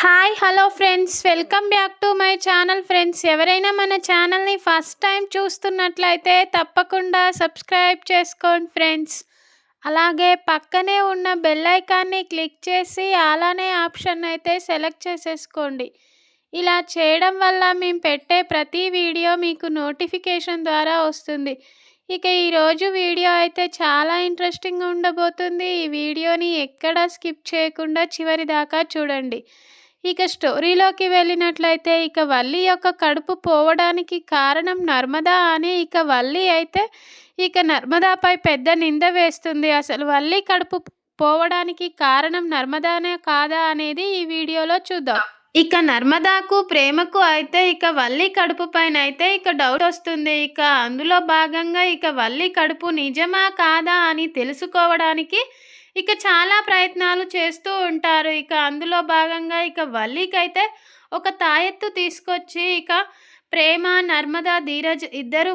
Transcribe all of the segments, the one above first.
Hi hello friends, welcome back to my channel. Friends, ఎవరైనా మన ఛానల్ని ఫస్ట్ టైం చూస్తున్నట్లయితే తప్పకుండా సబ్స్క్రైబ్ చేసుకోండి ఫ్రెండ్స్. అలాగే పక్కనే ఉన్న బెల్ ఐకాన్ని క్లిక్ చేసి అలానే ఆప్షన్ అయితే సెలెక్ట్ చేసేసుకోండి. ఇలా చేయడం వల్ల మేము పెట్టే ప్రతి వీడియో మీకు నోటిఫికేషన్ ద్వారా వస్తుంది. ఇక ఈరోజు వీడియో అయితే చాలా ఇంట్రెస్టింగ్గా ఉండబోతుంది. ఈ వీడియోని ఎక్కడా స్కిప్ చేయకుండా చివరి దాకా చూడండి. ఇక స్టోరీలోకి వెళ్ళినట్లయితే ఇక వల్లి యొక్క కడుపు పోవడానికి కారణం నర్మదా అని ఇక వల్లి అయితే ఇక నర్మదాపై పెద్ద నింద వేస్తుంది. అసలు వల్లి కడుపు పోవడానికి కారణం నర్మదానే కాదా అనేది ఈ వీడియోలో చూద్దాం. ఇక నర్మదాకు ప్రేమకు అయితే ఇక వల్లి కడుపు పైన అయితే ఇక డౌట్ వస్తుంది. ఇక అందులో భాగంగా ఇక వల్లి కడుపు నిజమా కాదా అని తెలుసుకోవడానికి ఇక చాలా ప్రయత్నాలు చేస్తూ ఉంటారు. ఇక అందులో భాగంగా ఇక వల్లికైతే ఒక తాయెత్తు తీసుకొచ్చి ఇక ప్రేమ, నర్మదా, ధీరజ్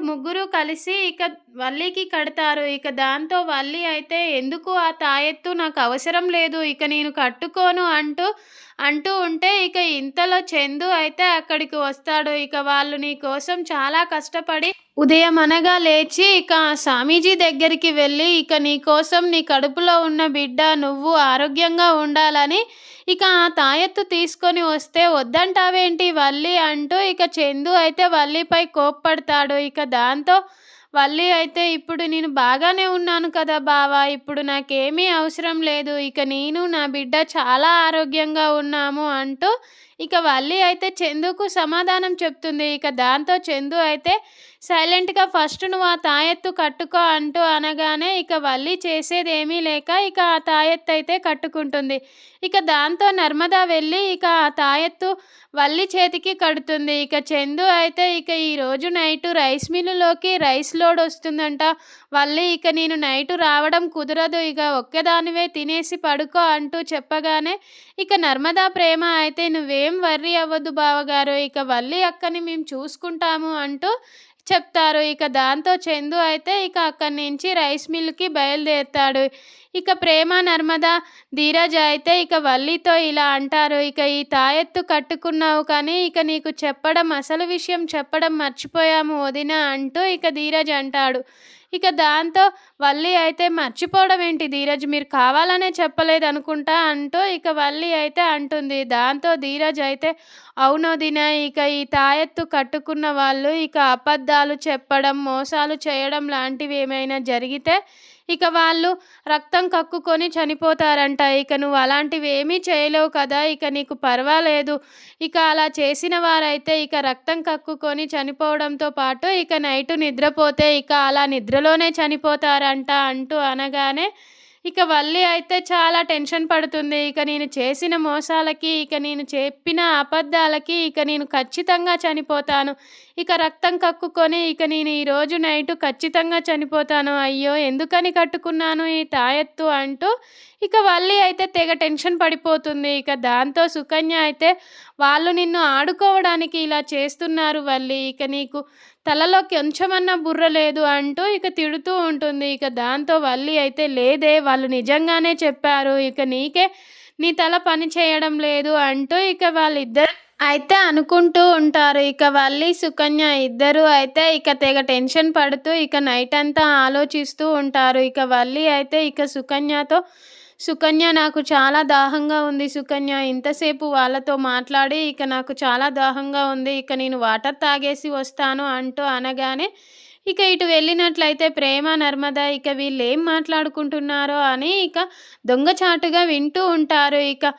ముగ్గురు కలిసి ఇక వల్లికి కడతారు. ఇక దాంతో వల్లి అయితే ఎందుకు ఆ తాయెత్తు, నాకు అవసరం లేదు, ఇక నేను కట్టుకోను అంటూ ఉంటే ఇక ఇంతలో చందు అయితే అక్కడికి వస్తాడు. ఇక వాళ్ళు నీ కోసం చాలా కష్టపడి ఉదయం అనగా లేచి ఇక స్వామీజీ దగ్గరికి వెళ్ళి ఇక నీ కోసం, నీ కడుపులో ఉన్న బిడ్డ నువ్వు ఆరోగ్యంగా ఉండాలని ఇక ఆ తాయెత్తు తీసుకొని వస్తే వద్దంటావేంటి వల్లి అంటూ ఇక చందు అయితే వల్లిపై కోప్పడతాడు. ఇక దాంతో వల్లి అయితే ఇప్పుడు నేను బాగానే ఉన్నాను కదా బావా, ఇప్పుడు నాకేమీ అవసరం లేదు, ఇక నేను నా బిడ్డ చాలా ఆరోగ్యంగా ఉన్నాము అంటూ ఇక వల్లి అయితే చందుకు సమాధానం చెప్తుంది. ఇక దాంతో చందు అయితే సైలెంట్గా ఫస్ట్ నువ్వు ఆ తాయెత్తు కట్టుకో అంటూ అనగానే ఇక వల్లి చేసేది ఏమీ లేక ఇక ఆ తాయెత్తు అయితే కట్టుకుంటుంది. ఇక దాంతో నర్మదా వెళ్ళి ఇక ఆ తాయెత్తు వల్లి చేతికి కడుతుంది. ఇక చందు అయితే ఇక ఈరోజు నైటు రైస్ మిల్లులోకి రైస్ లోడ్ వస్తుందంట వల్లి, ఇక నేను నైటు రావడం కుదరదు, ఇక ఒక్కదానివే తినేసి పడుకో అంటూ చెప్పగానే ఇక నర్మదా ప్రేమ అయితే నువ్వేం వర్రీ అవ్వద్దు బావగారు, ఇక వల్లి అక్కని మేము చూసుకుంటాము అంటూ చెప్తారు. ఇక దాంతో చందు అయితే ఇక అక్కడి నుంచి రైస్ మిల్లుకి బయలుదేరుతాడు. ఇక ప్రేమ, నర్మదా, ధీరజ్ అయితే ఇక వల్లితో ఇలా అంటారు. ఇక ఈ తాయెత్తు కట్టుకున్నావు కానీ ఇక నీకు అసలు విషయం చెప్పడం మర్చిపోయాము వదిన అంటూ ఇక ధీరజ్ అంటాడు. ఇక దాంతో వల్లి అయితే మర్చిపోవడం ఏంటి ధీరజ్, మీరు కావాలనే చెప్పలేదు అనుకుంటా అంటూ ఇక వల్లి అయితే అంటుంది. దాంతో ధీరజ్ అయితే అవునోదిన, ఇక ఈ తాయెత్తు కట్టుకున్న వాళ్ళు ఇక అబద్ధాలు చెప్పడం, మోసాలు చేయడం లాంటివి ఏమైనా జరిగితే ఇక వాళ్ళు రక్తం కక్కుకొని చనిపోతారంట. ఇక నువ్వు అలాంటివి ఏమీ చేయలేవు కదా, ఇక నీకు పర్వాలేదు, ఇక అలా చేసిన వారైతే ఇక రక్తం కక్కుకొని చనిపోవడంతో పాటు ఇక నైటు నిద్రపోతే ఇక అలా నిద్రలోనే చనిపోతారంట అంటూ అనగానే ఇక వల్లి అయితే చాలా టెన్షన్ పడుతుంది. ఇక నేను చేసిన మోసాలకి, ఇక నేను చెప్పిన అబద్ధాలకి ఇక నేను ఖచ్చితంగా చనిపోతాను, ఇక రక్తం కక్కుకొని ఇక నేను ఈరోజు నైటు ఖచ్చితంగా చనిపోతాను, అయ్యో ఎందుకని కట్టుకున్నాను ఈ తాయెత్తు అంటూ ఇక వల్లి అయితే తెగ టెన్షన్ పడిపోతుంది. ఇక దాంతో సుకన్య అయితే వాళ్ళు నిన్ను ఆడుకోవడానికి ఇలా చేస్తున్నారు వల్లి, ఇక నీకు తలలో కొంచెమన్నా బుర్ర లేదు అంటూ ఇక తిడుతూ ఉంటుంది. ఇక దాంతో వల్లి అయితే లేదే, వాళ్ళు నిజంగానే చెప్పారు, ఇక నీకే నీ తల పని చేయడం లేదు అంటూ ఇక వాళ్ళిద్దరు అయితే అనుకుంటూ ఉంటారు. ఇక వల్లి, సుకన్య ఇద్దరు అయితే ఇక తెగ టెన్షన్ పడుతూ ఇక నైట్ అంతా ఆలోచిస్తూ ఉంటారు. ఇక వల్లి అయితే ఇక సుకన్య నాకు చాలా దాహంగా ఉంది సుకన్య, ఇంతసేపు వాళ్ళతో మాట్లాడి ఇక నాకు చాలా దాహంగా ఉంది, ఇక నేను వాటర్ తాగేసి వస్తాను అంటూ అనగానే ఇక ఇటు వెళ్ళినట్లయితే ప్రేమ, నర్మదా ఇక వీళ్ళు ఏం మాట్లాడుకుంటున్నారో అని ఇక దొంగచాటుగా వింటూ ఉంటారు. ఇక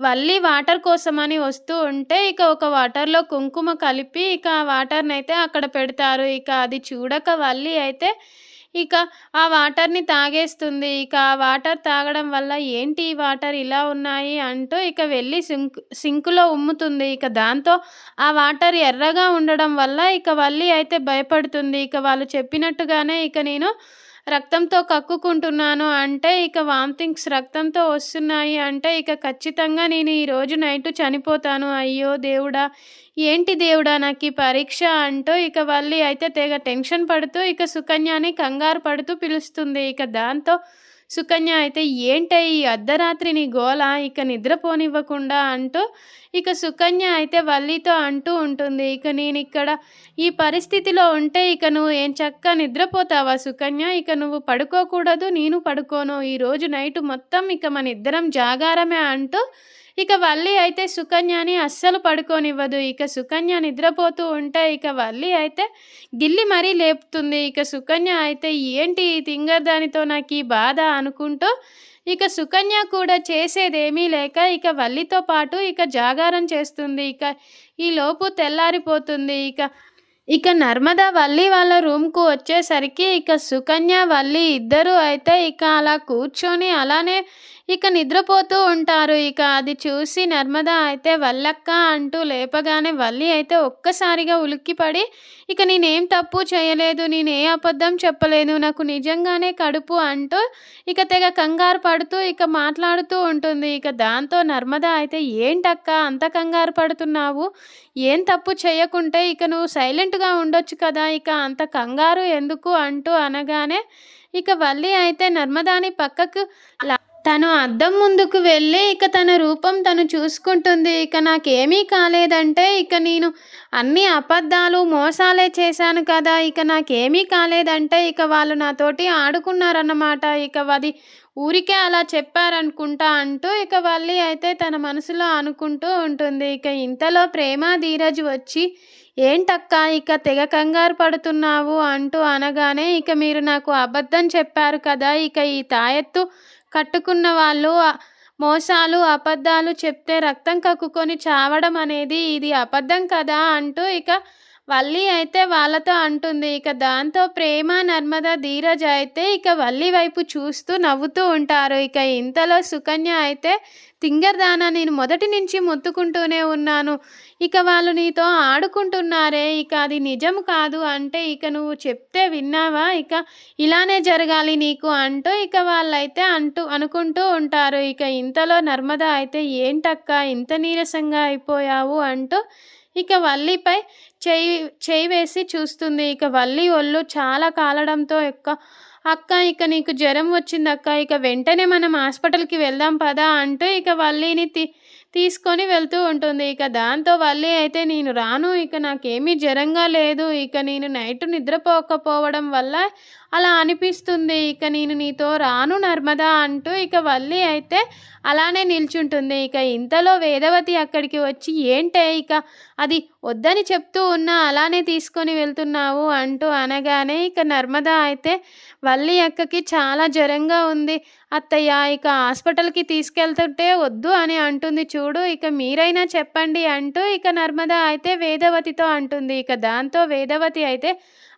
వల్లి వాటర్ కోసమని వస్తూ ఉంటే ఇక ఒక వాటర్లో కుంకుమ కలిపి ఇక ఆ వాటర్ని అయితే అక్కడ పెడతారు. ఇక అది చూడక వల్లి అయితే ఇక ఆ వాటర్ని తాగేస్తుంది. ఇక ఆ వాటర్ తాగడం వల్ల ఏంటి ఈ వాటర్ ఇలా ఉన్నాయి అంటూ ఇక వెళ్ళి సింకులో ఉమ్ముతుంది. ఇక దాంతో ఆ వాటర్ ఎర్రగా ఉండడం వల్ల ఇక వల్లి అయితే భయపడుతుంది. ఇక వాళ్ళు చెప్పినట్టుగానే ఇక నేను రక్తంతో కక్కుకుంటున్నాను అంటే ఇక వామిటింగ్స్ రక్తంతో వస్తున్నాయి అంటే ఇక ఖచ్చితంగా నేను ఈరోజు నైటు చనిపోతాను, అయ్యో దేవుడా ఏంటి దేవుడా నాకు ఈ పరీక్ష అంటూ ఇక వల్లి అయితే తెగ టెన్షన్ పడుతూ ఇక సుకన్యని కంగారు పడుతూ పిలుస్తుంది. ఇక దాంతో సుకన్య అయితే ఏంటే ఈ అర్ధరాత్రి నీ గోల ఇక నిద్రపోనివ్వకుండా అంటూ ఇక సుకన్య అయితే వల్లితో అంటూ ఉంటుంది. ఇక నేనిక్కడ ఈ పరిస్థితిలో ఉంటే ఇక నువ్వు ఏం చక్కగా నిద్రపోతావా సుకన్య? ఇక నువ్వు పడుకోకూడదు, నేను పడుకోను. ఈరోజు నైటు మొత్తం ఇక మనిద్దరం జాగారమే అంటూ ఇక వల్లి అయితే సుకన్యని అస్సలు పడుకోనివ్వదు. ఇక సుకన్య నిద్రపోతూ ఉంటే ఇక వల్లి అయితే గిల్లి మరీ లేపుతుంది. ఇక సుకన్య అయితే ఏంటి ఈ తింగరదానితో నాకు ఈ బాధ అనుకుంటూ ఇక సుకన్య కూడా చేసేదేమీ లేక ఇక వల్లితో పాటు ఇక జాగారం చేస్తుంది. ఇక ఈలోపు తెల్లారిపోతుంది. ఇక నర్మద వల్లి వాళ్ళ రూమ్‌కు వచ్చేసరికి ఇక సుకన్య, వల్లి ఇద్దరూ అయితే ఇక అలా కూర్చొని అలానే ఇక నిద్రపోతూ ఉంటారు. ఇక అది చూసి నర్మద అయితే వల్లక్క అంటూ లేపగానే వల్లి అయితే ఒక్కసారిగా ఉలిక్కిపడి ఇక నేనేం తప్పు చేయలేదు, నేనే అబద్ధం చెప్పలేను, నాకు నిజంగానే కడుపు అంటూ ఇక తెగ కంగారు పడుతూ ఇక మాట్లాడుతూ ఉంటుంది. ఇక దాంతో నర్మద అయితే ఏంటక్క అంత కంగారు పడుతున్నావు? ఏం తప్పు చేయకుంటే ఇక నువ్వు సైలెంట్‌గా ఉండొచ్చు కదా! ఇక అంత కంగారు ఎందుకు అంటూ అనగానే ఇక వల్లి అయితే నర్మదాని పక్కకు తను అద్దం ముందుకు వెళ్ళి ఇక తన రూపం తను చూసుకుంటుంది. ఇక నాకేమీ కాలేదంటే ఇక నేను అన్ని అబద్ధాలు, మోసాలే చేశాను కదా! ఇక నాకేమీ కాలేదంటే ఇక వాళ్ళు నాతోటి ఆడుకున్నారన్నమాట. ఇక అది ఊరికే అలా చెప్పారనుకుంటా అంటూ ఇక వల్లి అయితే తన మనసులో అనుకుంటూ ఉంటుంది. ఇక ఇంతలో ప్రేమ, ధీరజ్ వచ్చి ఏంటక్కా ఇక తెగ కంగారు పడుతున్నావు అంటూ అనగానే ఇక మీరు నాకు అబద్ధం చెప్పారు కదా! ఇక ఈ తాయెత్తు కట్టుకున్న వాళ్ళు మోసాలు, అబద్ధాలు చెప్తే రక్తం కక్కుకొని చావడం అనేది ఇది అబద్ధం కదా! అంటూ ఇక వల్లి అయితే వాళ్ళతో అంటుంది. ఇక దాంతో ప్రేమ, నర్మద, ధీరజ్ అయితే ఇక వల్లి వైపు చూస్తూ నవ్వుతూ ఉంటారు. ఇక ఇంతలో సుకన్య అయితే తింగర్దానా నేను మొదటి నుంచి మొత్తుకుంటూనే ఉన్నాను. ఇక వాళ్ళు నీతో ఆడుకుంటున్నారే ఇక అది నిజం కాదు అంటే ఇక నువ్వు చెప్తే విన్నావా? ఇక ఇలానే జరగాలి నీకు అంటూ ఇక వాళ్ళైతే అనుకుంటూ ఉంటారు. ఇక ఇంతలో నర్మద అయితే ఏంటక్క ఇంత నీరసంగా అయిపోయావు అంటూ ఇక వల్లిపై చేయి వేసి చూస్తుంది. ఇక వల్లి ఒళ్ళు చాలా కాలడంతో అక్క ఇక నీకు జ్వరం వచ్చిందక్క, ఇక వెంటనే మనం హాస్పిటల్‌కి వెళ్దాం పదా అంటూ ఇక వల్లిని తీసుకొని వెళ్తూ ఉంటుంది. ఇక దాంతో వల్లి అయితే నేను రాను, ఇక నాకేమీ జ్వరంగా లేదు, ఇక నేను నైట్ నిద్రపోకపోవడం వల్ల అలా అనిపిస్తుంది, ఇక నేను నీతో రాను నర్మదా అంటూ ఇక వల్లి అయితే అలానే నిల్చుంటుంది. ఇక ఇంతలో వేదవతి అక్కడికి వచ్చి ఏంటే ఇక అది వద్దని చెప్తూ ఉన్నా అలానే తీసుకొని వెళ్తున్నావు అంటూ అనగానే ఇక నర్మద అయితే వల్లి అక్కకి చాలా జ్వరంగా ఉంది అత్తయ్య, ఇక హాస్పిటల్‌కి తీసుకెళ్తుంటే వద్దు అని అంటుంది చూడు, ఇక మీరైనా చెప్పండి అంటూ ఇక నర్మద అయితే వేదవతితో అంటుంది. ఇక దాంతో వేదవతి అయితే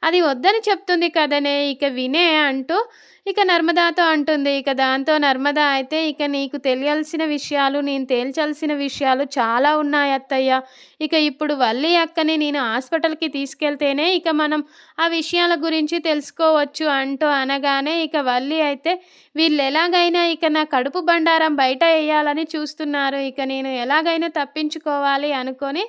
అది వద్దని చెప్తుంది కదనే ఇక వినే అంటూ ఇక నర్మదాతో అంటుంది. ఇక దాంతో నర్మద అయితే ఇక నీకు తెలియాల్సిన విషయాలు, నేను తేల్చాల్సిన విషయాలు చాలా ఉన్నాయి అత్తయ్య, ఇక ఇప్పుడు వల్లి అక్కని నేను హాస్పిటల్‌కి తీసుకెళ్తేనే ఇక మనం ఆ విషయాల గురించి తెలుసుకోవచ్చు అంటూ అనగానే ఇక వల్లి అయితే వీళ్ళు ఎలాగైనా ఇక నా కడుపు బండారం బయట వేయాలని చూస్తున్నారు, ఇక నేను ఎలాగైనా తప్పించుకోవాలి అనుకొని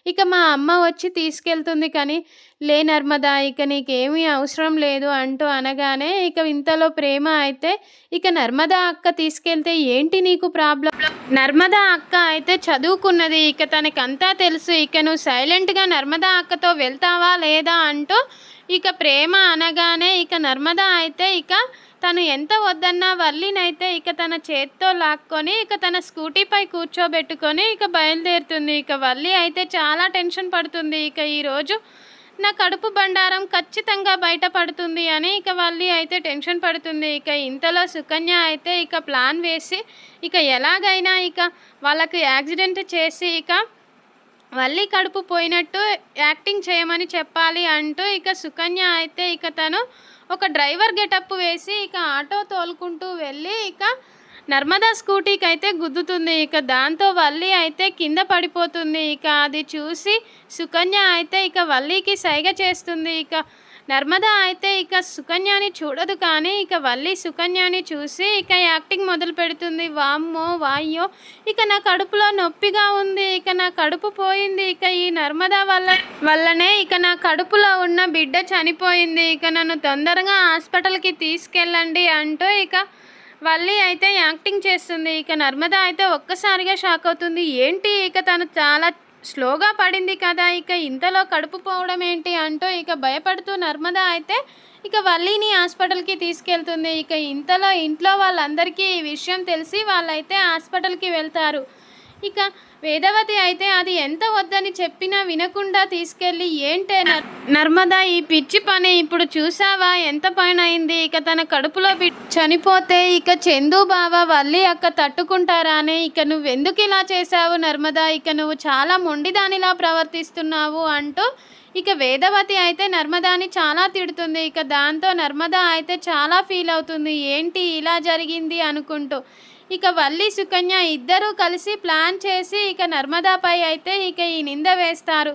ఇక మా అమ్మ వచ్చి తీసుకెళ్తుంది కానీ లే నర్మద ఇక నీకేమీ అవసరం లేదు అంటూ అనగానే ఇక ఇంతలో ప్రేమ అయితే ఇక నర్మద అక్క తీసుకెళ్తే ఏంటి నీకు ప్రాబ్లం? నర్మద అక్క అయితే చదువుకున్నది, ఇక తనకంతా తెలుసు, ఇక నువ్వు సైలెంట్గా నర్మద అక్కతో వెళ్తావా లేదా అంటూ ఇక ప్రేమ అనగానే ఇక నర్మద అయితే ఇక తను ఎంత వద్దన్నా వల్లినైతే ఇక తన చేత్తో లాక్కొని ఇక తన స్కూటీపై కూర్చోబెట్టుకొని ఇక బయలుదేరుతుంది. ఇక వల్లి అయితే చాలా టెన్షన్ పడుతుంది. ఇక ఈరోజు నా కడుపు బండారం ఖచ్చితంగా బయటపడుతుంది అని ఇక వల్లి అయితే టెన్షన్ పడుతుంది. ఇక ఇంతలో సుకన్య అయితే ఇక ప్లాన్ వేసి ఇక ఎలాగైనా ఇక వాళ్ళకి యాక్సిడెంట్ చేసి ఇక వల్లి కడుపు పోయినట్టు యాక్టింగ్ చేయమని చెప్పాలి అంటూ ఇక సుకన్య అయితే ఇక తను ఒక డ్రైవర్ గెటప్ వేసి ఇక ఆటో తోలుకుంటూ వెళ్ళి ఇక నర్మదా స్కూటీకి అయితే గుద్దుతుంది. ఇక దాంతో వల్లి అయితే కింద పడిపోతుంది. ఇక అది చూసి సుకన్య అయితే ఇక వల్లికి సైగ చేస్తుంది. ఇక నర్మద అయితే ఇక సుకన్యని చూడదు కానీ ఇక వల్లి సుకన్యని చూసి ఇక యాక్టింగ్ మొదలు పెడుతుంది. వామ్మో వాయ్యో ఇక నా కడుపులో నొప్పిగా ఉంది, ఇక నా కడుపు పోయింది, ఇక ఈ నర్మద వల్లనే ఇక నా కడుపులో ఉన్న బిడ్డ చనిపోయింది, ఇక నన్ను తొందరగా హాస్పిటల్‌కి తీసుకెళ్ళండి అంటూ ఇక వల్లి అయితే యాక్టింగ్ చేస్తుంది. ఇక నర్మద అయితే ఒక్కసారిగా షాక్ అవుతుంది. ఏంటి ఇక తను చాలా స్లోగా పడింది కదా, ఇక ఇంతలో కడుపు పోవడం ఏంటి అంటూ ఇక భయపడుతూ నర్మద అయితే ఇక వల్లిని హాస్పిటల్కి తీసుకెళ్తుంది. ఇక ఇంతలో ఇంట్లో వాళ్ళందరికీ ఈ విషయం తెలిసి వాళ్ళైతే హాస్పిటల్కి వెళ్తారు. ఇక వేదవతి అయితే అది ఎంత వద్దని చెప్పినా వినకుండా తీసుకెళ్ళి, ఏంటే నర్మదా ఈ పిచ్చి పని ఇప్పుడు చూసావా ఎంత పని అయింది, ఇక తన కడుపులో చనిపోతే ఇక చందు బావ వల్లి అక్క తట్టుకుంటారా అని, ఇక నువ్వెందుకు ఇలా చేశావు నర్మదా, ఇక నువ్వు చాలా మొండిదానిలా ప్రవర్తిస్తున్నావు అంటూ ఇక వేదవతి అయితే నర్మదాని చాలా తిడుతుంది. ఇక దాంతో నర్మదా అయితే చాలా ఫీల్ అవుతుంది. ఏంటి ఇలా జరిగింది అనుకుంటూ. ఇక వల్లి సుకన్య ఇద్దరూ కలిసి ప్లాన్ చేసి ఇక నర్మదాపై అయితే ఇక ఈ నింద వేస్తారు.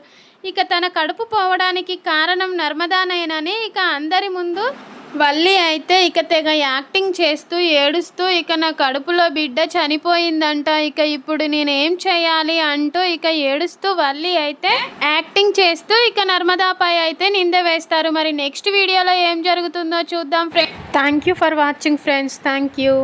ఇక తన కడుపు పోవడానికి కారణం నర్మదానేనని ఇక అందరి ముందు వల్లి అయితే ఇక తెగ యాక్టింగ్ చేస్తూ ఏడుస్తూ ఇక నా కడుపులో బిడ్డ చనిపోయిందంట, ఇక ఇప్పుడు నేనేం చేయాలి అంటూ ఇక ఏడుస్తూ వల్లి అయితే యాక్టింగ్ చేస్తూ ఇక నర్మదాపై అయితే నింద వేస్తారు. మరి నెక్స్ట్ వీడియోలో ఏం జరుగుతుందో చూద్దాం friends. Thank you for watching friends. Thank you.